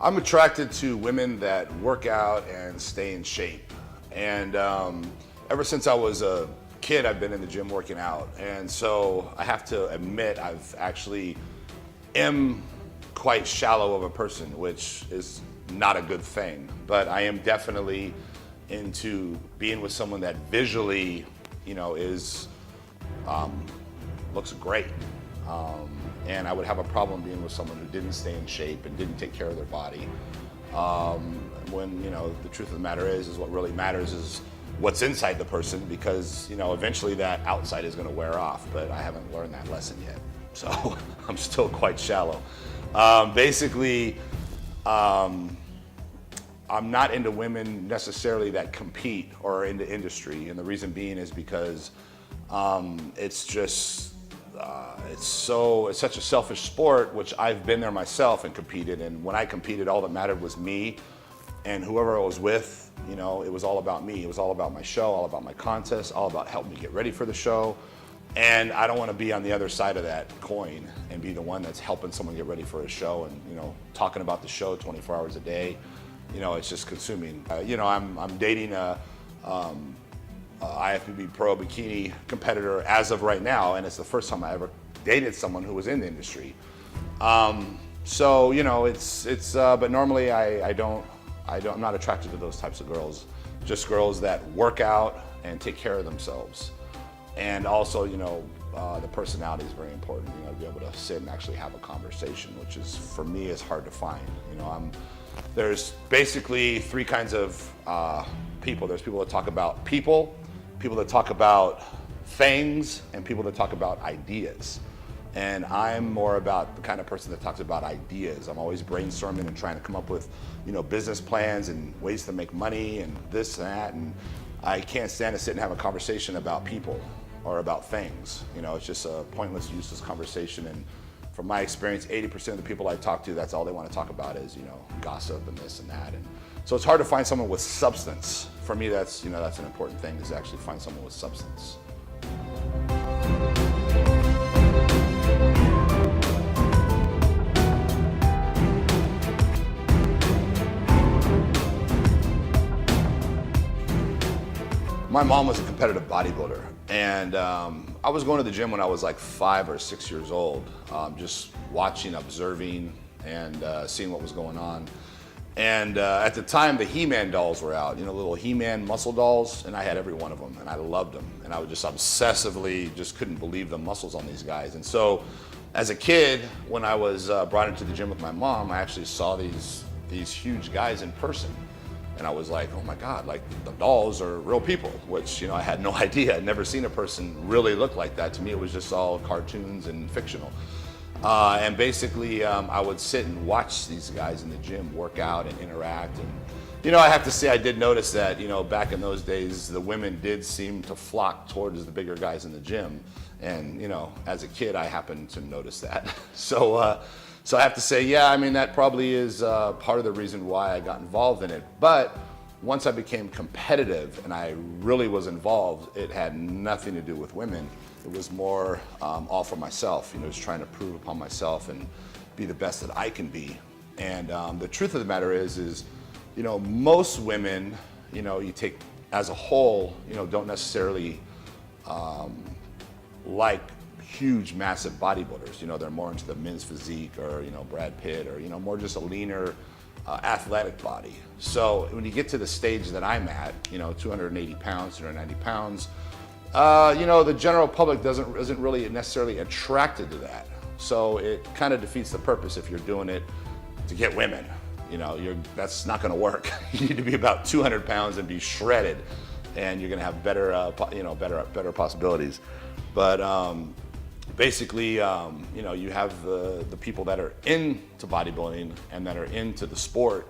I'm attracted to women that work out and stay in shape. And ever since I was a kid, I've been in the gym working out. And so I have to admit, I've actually am quite shallow of a person, which is not a good thing. But I am definitely into being with someone that visually, you know, is, looks great. And I would have a problem being with someone who didn't stay in shape and didn't take care of their body. When, you know, the truth of the matter is what really matters is what's inside the person, because, you know, eventually that outside is going to wear off, but I haven't learned that lesson yet. So I'm still quite shallow. Basically, I'm not into women necessarily that compete or are into industry. And the reason being is because it's just, it's such a selfish sport, which I've been there myself and competed. And when I competed, all that mattered was me and whoever I was with. You know, it was all about me. It was all about my show, all about my contest, all about helping me get ready for the show. And I don't want to be on the other side of that coin and be the one that's helping someone get ready for a show and, you know, talking about the show 24 hours a day. You know, it's just consuming. You know, I'm dating a IFBB Pro bikini competitor as of right now, and it's the first time I ever dated someone who was in the industry. So, you know, but normally I'm not attracted to those types of girls. Just girls that work out and take care of themselves. And also, you know, the personality is very important. You know, to be able to sit and actually have a conversation, which is, for me, is hard to find. You know, there's basically three kinds of people. There's people that talk about people that talk about things, and people that talk about ideas. And I'm more about the kind of person that talks about ideas. I'm always brainstorming and trying to come up with, you know, business plans and ways to make money and this and that. And I can't stand to sit and have a conversation about people or about things. You know, it's just a pointless, useless conversation. And from my experience, 80% of the people I talk to, that's all they want to talk about is, you know, gossip and this and that. And so it's hard to find someone with substance. For me, that's, you know, that's an important thing, is to actually find someone with substance. My mom was a competitive bodybuilder, and I was going to the gym when I was like 5 or 6 years old, just watching, observing, and seeing what was going on. And at the time, the He-Man dolls were out, you know, little He-Man muscle dolls, and I had every one of them, and I loved them. And I would just obsessively, just couldn't believe the muscles on these guys. And so, as a kid, when I was brought into the gym with my mom, I actually saw these huge guys in person. And I was like, oh my God, like, the dolls are real people, which, you know, I had no idea. I'd never seen a person really look like that. To me, it was just all cartoons and fictional. And basically, I would sit and watch these guys in the gym work out and interact. And, you know, I have to say, I did notice that, you know, back in those days, the women did seem to flock towards the bigger guys in the gym. And, you know, as a kid, I happened to notice that. So I have to say, yeah, I mean, that probably is part of the reason why I got involved in it. But once I became competitive and I really was involved, it had nothing to do with women. It was more all for myself, you know, just trying to prove upon myself and be the best that I can be. And the truth of the matter is, you know, most women, you know, you take as a whole, you know, don't necessarily like huge, massive bodybuilders. You know, they're more into the men's physique, or, you know, Brad Pitt, or, you know, more just a leaner, athletic body. So when you get to the stage that I'm at, you know, 280 pounds, 290 pounds, you know, the general public isn't really necessarily attracted to that. So it kind of defeats the purpose if you're doing it to get women. You know, that's not going to work. You need to be about 200 pounds and be shredded, and you're going to have better, you know, better possibilities. But basically, you know, you have the people that are into bodybuilding and that are into the sport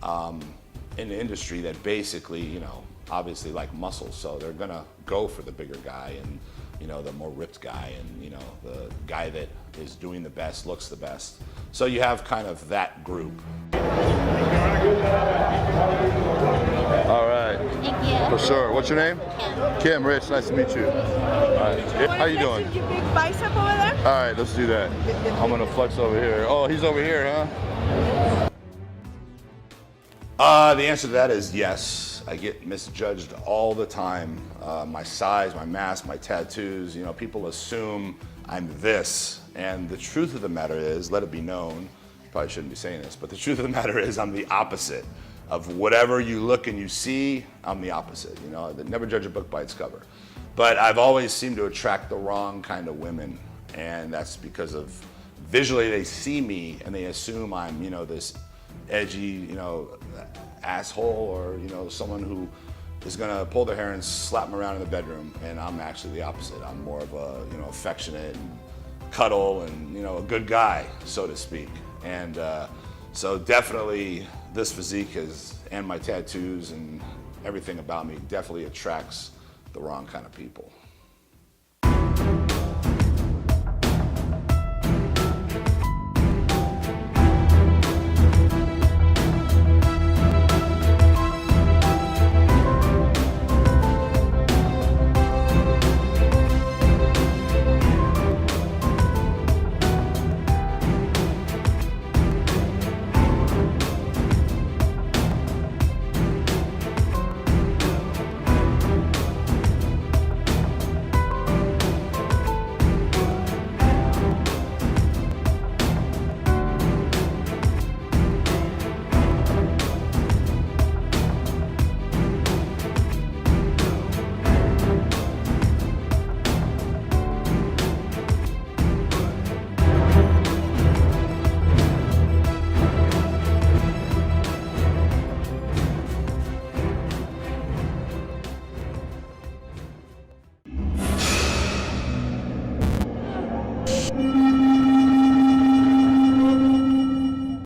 in the industry that basically, you know, obviously like muscles, so they're gonna go for the bigger guy and, you know, the more ripped guy, and, you know, the guy that is doing the best, looks the best. So you have kind of that group. All right. Thank you. For sure. What's your name? Kim. Rich, nice to meet you. All right. How you doing? Your big bicep over there? All right, let's do that. I'm gonna flex over here. Oh, he's over here, huh? The answer to that is yes. I get misjudged all the time. My size, my mass, my tattoos, people assume I'm this. And the truth of the matter is, let it be known, probably shouldn't be saying this, but the truth of the matter is I'm the opposite. Of whatever you look and you see, I'm the opposite. Never judge a book by its cover. But I've always seemed to attract the wrong kind of women. And that's because of visually they see me and they assume I'm, this edgy, asshole, or, someone who is gonna pull their hair and slap them around in the bedroom. And I'm actually the opposite. I'm more of a, affectionate and cuddle and, a good guy, so to speak. And so definitely this physique and my tattoos and everything about me definitely attracts the wrong kind of people.